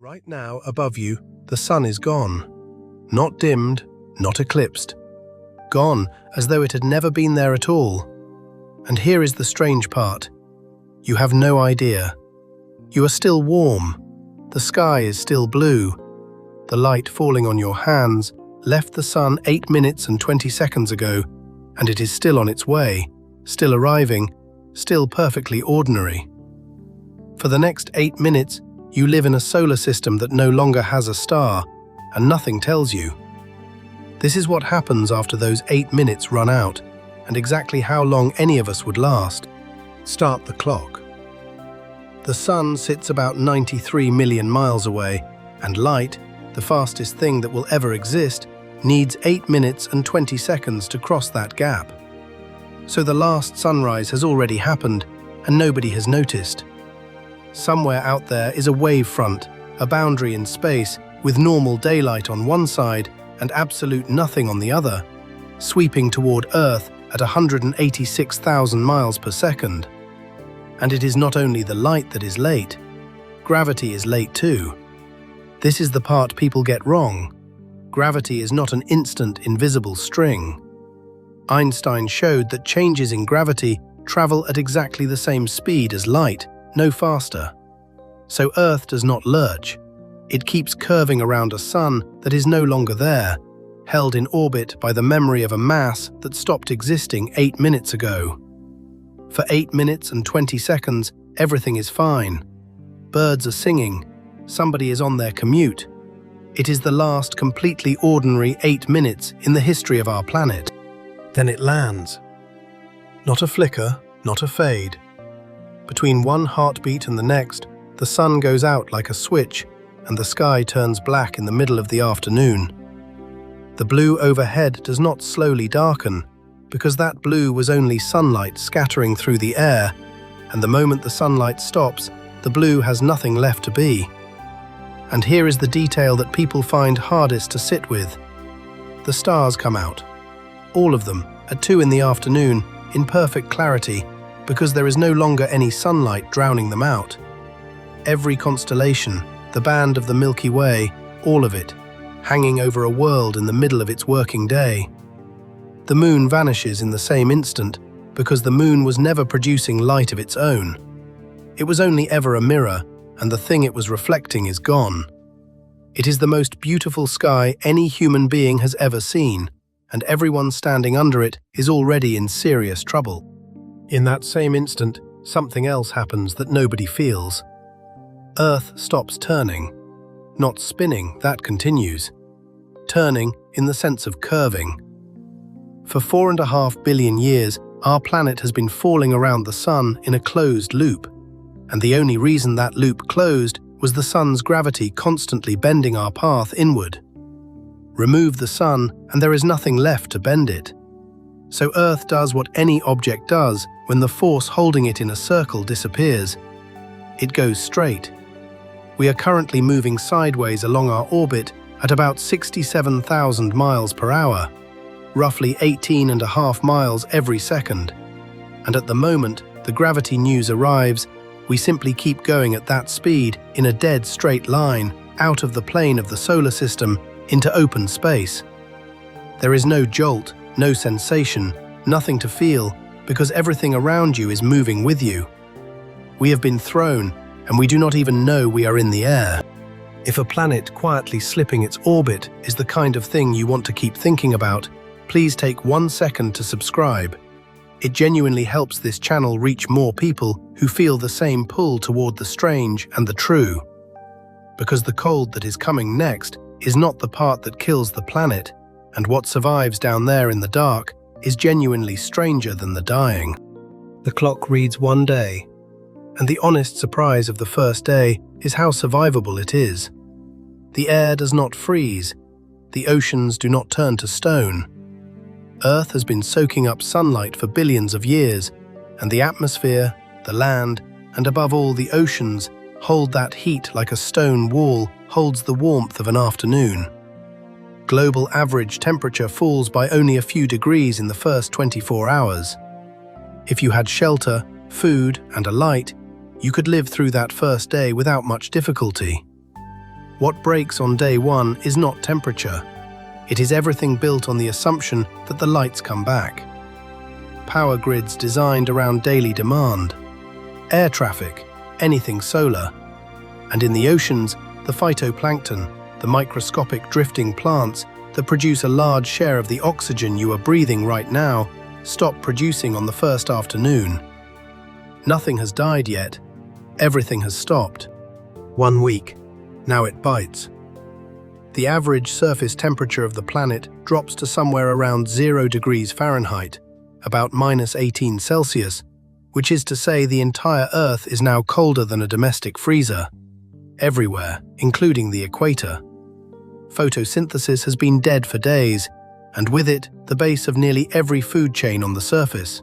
Right now, above you, the sun is gone. Not dimmed, not eclipsed. Gone as though it had never been there at all. And here is the strange part. You have no idea. You are still warm. The sky is still blue. The light falling on your hands left the sun 8 minutes and 20 seconds ago, and it is still on its way, still arriving, still perfectly ordinary. For the next 8 minutes, you live in a solar system that no longer has a star, and nothing tells you. This is what happens after those 8 minutes run out, and exactly how long any of us would last. Start the clock. The sun sits about 93 million miles away, and light, the fastest thing that will ever exist, needs 8 minutes and 20 seconds to cross that gap. So the last sunrise has already happened, and nobody has noticed. Somewhere out there is a wave front, a boundary in space, with normal daylight on one side and absolute nothing on the other, sweeping toward Earth at 186,000 miles per second. And it is not only the light that is late, gravity is late too. This is the part people get wrong. Gravity is not an instant, invisible string. Einstein showed that changes in gravity travel at exactly the same speed as light, no faster. So Earth does not lurch. It keeps curving around a sun that is no longer there, held in orbit by the memory of a mass that stopped existing 8 minutes ago. For 8 minutes and 20 seconds, everything is fine. Birds are singing. Somebody is on their commute. It is the last completely ordinary 8 minutes in the history of our planet. Then it lands. Not a flicker, not a fade. Between one heartbeat and the next, the sun goes out like a switch, and the sky turns black in the middle of the afternoon. The blue overhead does not slowly darken, because that blue was only sunlight scattering through the air, and the moment the sunlight stops, the blue has nothing left to be. And here is the detail that people find hardest to sit with. The stars come out. All of them, at 2 in the afternoon, in perfect clarity, because there is no longer any sunlight drowning them out. Every constellation, the band of the Milky Way, all of it, hanging over a world in the middle of its working day. The moon vanishes in the same instant, because the moon was never producing light of its own. It was only ever a mirror, and the thing it was reflecting is gone. It is the most beautiful sky any human being has ever seen, and everyone standing under it is already in serious trouble. In that same instant, something else happens that nobody feels. Earth stops turning. Not spinning, that continues. Turning in the sense of curving. For 4.5 billion years, our planet has been falling around the sun in a closed loop. And the only reason that loop closed was the sun's gravity constantly bending our path inward. Remove the sun, and there is nothing left to bend it. So Earth does what any object does when the force holding it in a circle disappears. It goes straight. We are currently moving sideways along our orbit at about 67,000 miles per hour, roughly 18.5 miles every second. And at the moment the gravity news arrives, we simply keep going at that speed in a dead straight line out of the plane of the solar system into open space. There is no jolt, no sensation, nothing to feel, because everything around you is moving with you. We have been thrown, and we do not even know we are in the air. If a planet quietly slipping its orbit is the kind of thing you want to keep thinking about, please take 1 second to subscribe. It genuinely helps this channel reach more people who feel the same pull toward the strange and the true. Because the cold that is coming next is not the part that kills the planet, and what survives down there in the dark is genuinely stranger than the dying. The clock reads 1 day, and the honest surprise of the first day is how survivable it is. The air does not freeze, the oceans do not turn to stone. Earth has been soaking up sunlight for billions of years, and the atmosphere, the land, and above all the oceans hold that heat like a stone wall holds the warmth of an afternoon. Global average temperature falls by only a few degrees in the first 24 hours. If you had shelter, food, and a light, you could live through that first day without much difficulty. What breaks on day one is not temperature. It is everything built on the assumption that the lights come back. Power grids designed around daily demand. Air traffic, anything solar. And in the oceans, the phytoplankton, the microscopic drifting plants that produce a large share of the oxygen you are breathing right now, stop producing on the first afternoon. Nothing has died yet. Everything has stopped. 1 week. Now it bites. The average surface temperature of the planet drops to somewhere around 0 degrees Fahrenheit, about -18 Celsius, which is to say the entire Earth is now colder than a domestic freezer. Everywhere, including the equator. Photosynthesis has been dead for days, and with it, the base of nearly every food chain on the surface.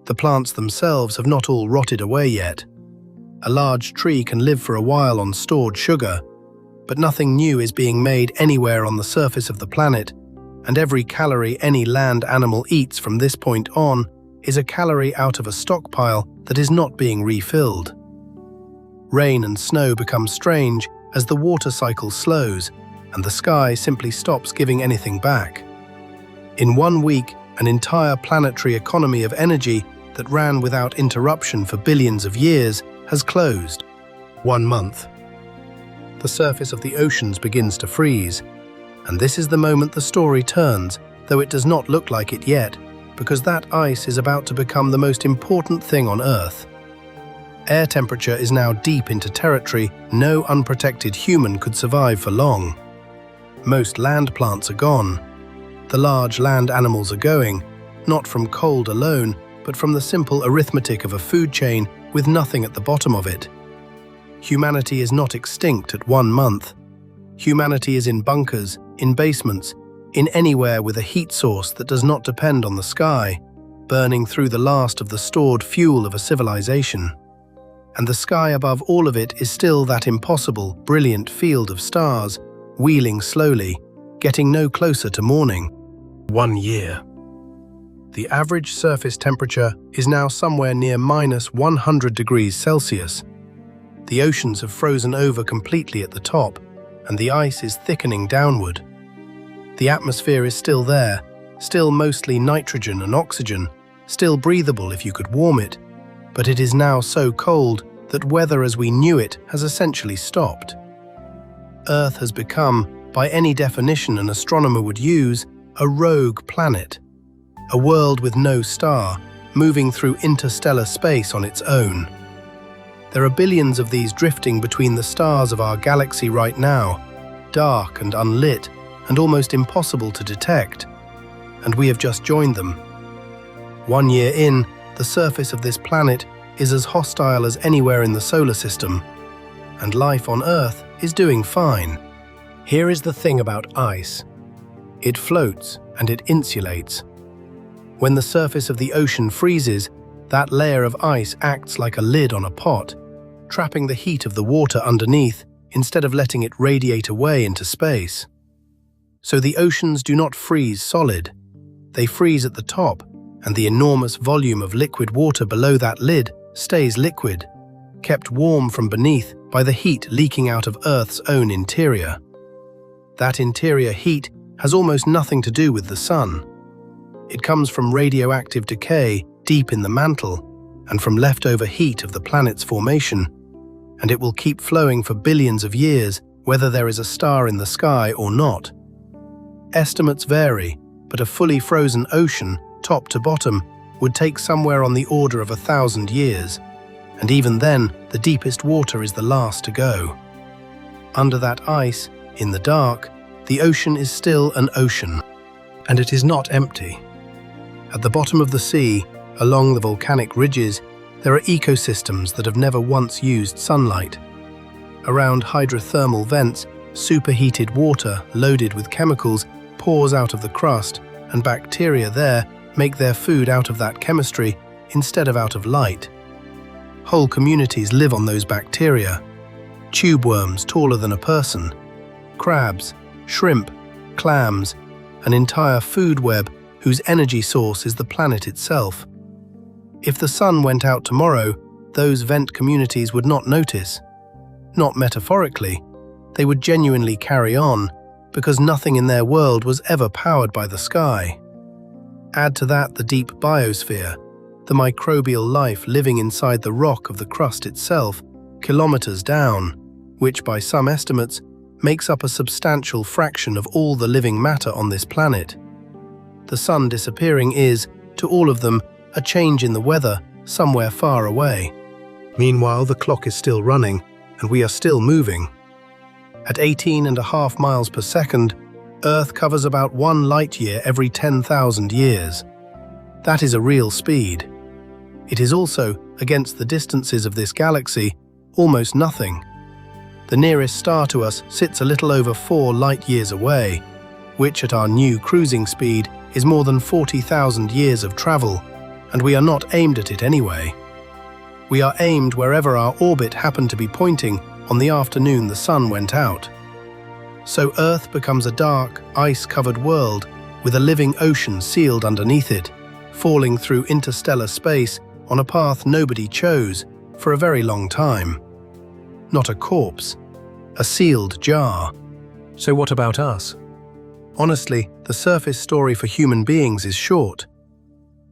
The plants themselves have not all rotted away yet. A large tree can live for a while on stored sugar, but nothing new is being made anywhere on the surface of the planet, and every calorie any land animal eats from this point on is a calorie out of a stockpile that is not being refilled. Rain and snow become strange as the water cycle slows, and the sky simply stops giving anything back. In 1 week, an entire planetary economy of energy that ran without interruption for billions of years has closed. 1 month. The surface of the oceans begins to freeze, and this is the moment the story turns, though it does not look like it yet, because that ice is about to become the most important thing on Earth. Air temperature is now deep into territory no unprotected human could survive for long. Most land plants are gone. The large land animals are going, not from cold alone, but from the simple arithmetic of a food chain with nothing at the bottom of it. Humanity is not extinct at 1 month. Humanity is in bunkers, in basements, in anywhere with a heat source that does not depend on the sky, burning through the last of the stored fuel of a civilization. And the sky above all of it is still that impossible, brilliant field of stars, wheeling slowly, getting no closer to morning. 1 year. The average surface temperature is now somewhere near -100 degrees Celsius. The oceans have frozen over completely at the top, and the ice is thickening downward. The atmosphere is still there, still mostly nitrogen and oxygen, still breathable if you could warm it, but it is now so cold that weather as we knew it has essentially stopped. Earth has become, by any definition an astronomer would use, a rogue planet, a world with no star, moving through interstellar space on its own. There are billions of these drifting between the stars of our galaxy right now, dark and unlit, and almost impossible to detect. And we have just joined them. 1 year in, the surface of this planet is as hostile as anywhere in the solar system, and life on Earth is doing fine. Here is the thing about ice. It floats and it insulates. When the surface of the ocean freezes, that layer of ice acts like a lid on a pot, trapping the heat of the water underneath instead of letting it radiate away into space. So the oceans do not freeze solid. They freeze at the top, and the enormous volume of liquid water below that lid stays liquid, kept warm from beneath by the heat leaking out of Earth's own interior. That interior heat has almost nothing to do with the sun. It comes from radioactive decay deep in the mantle and from leftover heat of the planet's formation, and it will keep flowing for billions of years whether there is a star in the sky or not. Estimates vary, but a fully frozen ocean, top to bottom, would take somewhere on the order of 1,000 years, and even then, the deepest water is the last to go. Under that ice, in the dark, the ocean is still an ocean, and it is not empty. At the bottom of the sea, along the volcanic ridges, there are ecosystems that have never once used sunlight. Around hydrothermal vents, superheated water loaded with chemicals pours out of the crust, and bacteria there make their food out of that chemistry instead of out of light. Whole communities live on those bacteria. Tube worms taller than a person, crabs, shrimp, clams, an entire food web whose energy source is the planet itself. If the sun went out tomorrow, those vent communities would not notice. Not metaphorically, they would genuinely carry on, because nothing in their world was ever powered by the sky. Add to that the deep biosphere, the microbial life living inside the rock of the crust itself, kilometers down, which by some estimates makes up a substantial fraction of all the living matter on this planet. The sun disappearing is, to all of them, a change in the weather somewhere far away. Meanwhile, the clock is still running, and we are still moving. At 18.5 miles per second, Earth covers about 1 light-year every 10,000 years. That is a real speed. It is also, against the distances of this galaxy, almost nothing. The nearest star to us sits a little over 4 light-years away, which at our new cruising speed is more than 40,000 years of travel, and we are not aimed at it anyway. We are aimed wherever our orbit happened to be pointing on the afternoon the sun went out. So Earth becomes a dark, ice-covered world with a living ocean sealed underneath it, falling through interstellar space on a path nobody chose for a very long time. Not a corpse, a sealed jar. So what about us? Honestly, the surface story for human beings is short.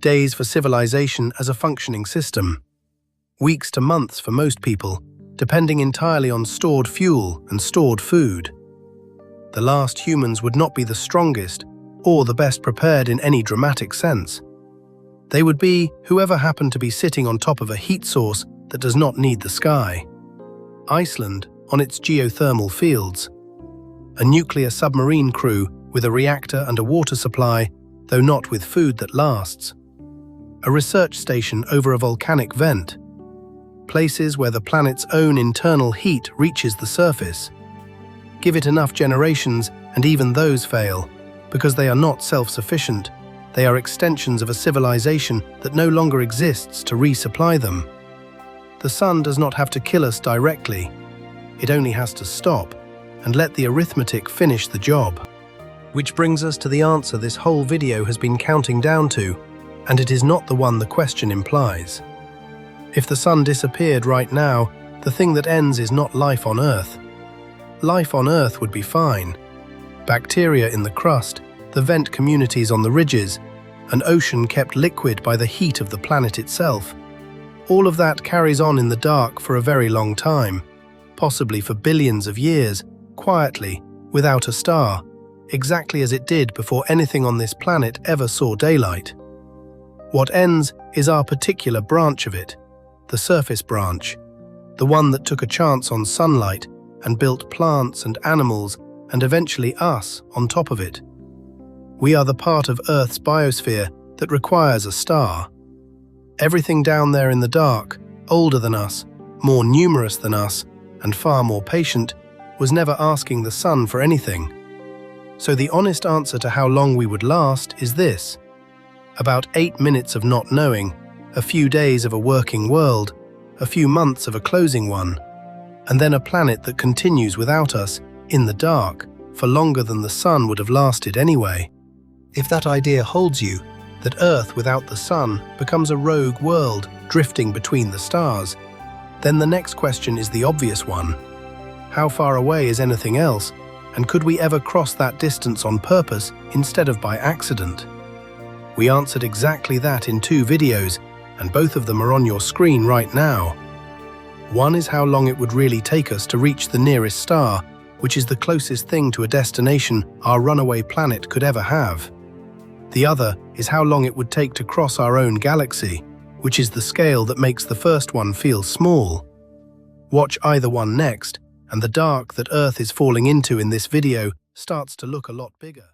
Days for civilization as a functioning system. Weeks to months for most people, depending entirely on stored fuel and stored food. The last humans would not be the strongest or the best prepared in any dramatic sense. They would be whoever happened to be sitting on top of a heat source that does not need the sky. Iceland on its geothermal fields. A nuclear submarine crew with a reactor and a water supply, though not with food that lasts. A research station over a volcanic vent. Places where the planet's own internal heat reaches the surface. Give it enough generations and even those fail, because they are not self-sufficient. They are extensions of a civilization that no longer exists to resupply them. The sun does not have to kill us directly. It only has to stop and let the arithmetic finish the job. Which brings us to the answer this whole video has been counting down to, and it is not the one the question implies. If the sun disappeared right now, the thing that ends is not life on Earth. Life on Earth would be fine. Bacteria in the crust, the vent communities on the ridges, an ocean kept liquid by the heat of the planet itself. All of that carries on in the dark for a very long time, possibly for billions of years, quietly, without a star, exactly as it did before anything on this planet ever saw daylight. What ends is our particular branch of it, the surface branch, the one that took a chance on sunlight and built plants and animals and eventually us on top of it. We are the part of Earth's biosphere that requires a star. Everything down there in the dark, older than us, more numerous than us, and far more patient, was never asking the sun for anything. So the honest answer to how long we would last is this: about 8 minutes of not knowing, a few days of a working world, a few months of a closing one, and then a planet that continues without us, in the dark, for longer than the sun would have lasted anyway. If that idea holds you, that Earth without the sun becomes a rogue world drifting between the stars, then the next question is the obvious one. How far away is anything else, and could we ever cross that distance on purpose instead of by accident? We answered exactly that in 2 videos, and both of them are on your screen right now. One is how long it would really take us to reach the nearest star, which is the closest thing to a destination our runaway planet could ever have. The other is how long it would take to cross our own galaxy, which is the scale that makes the first one feel small. Watch either one next, and the dark that Earth is falling into in this video starts to look a lot bigger.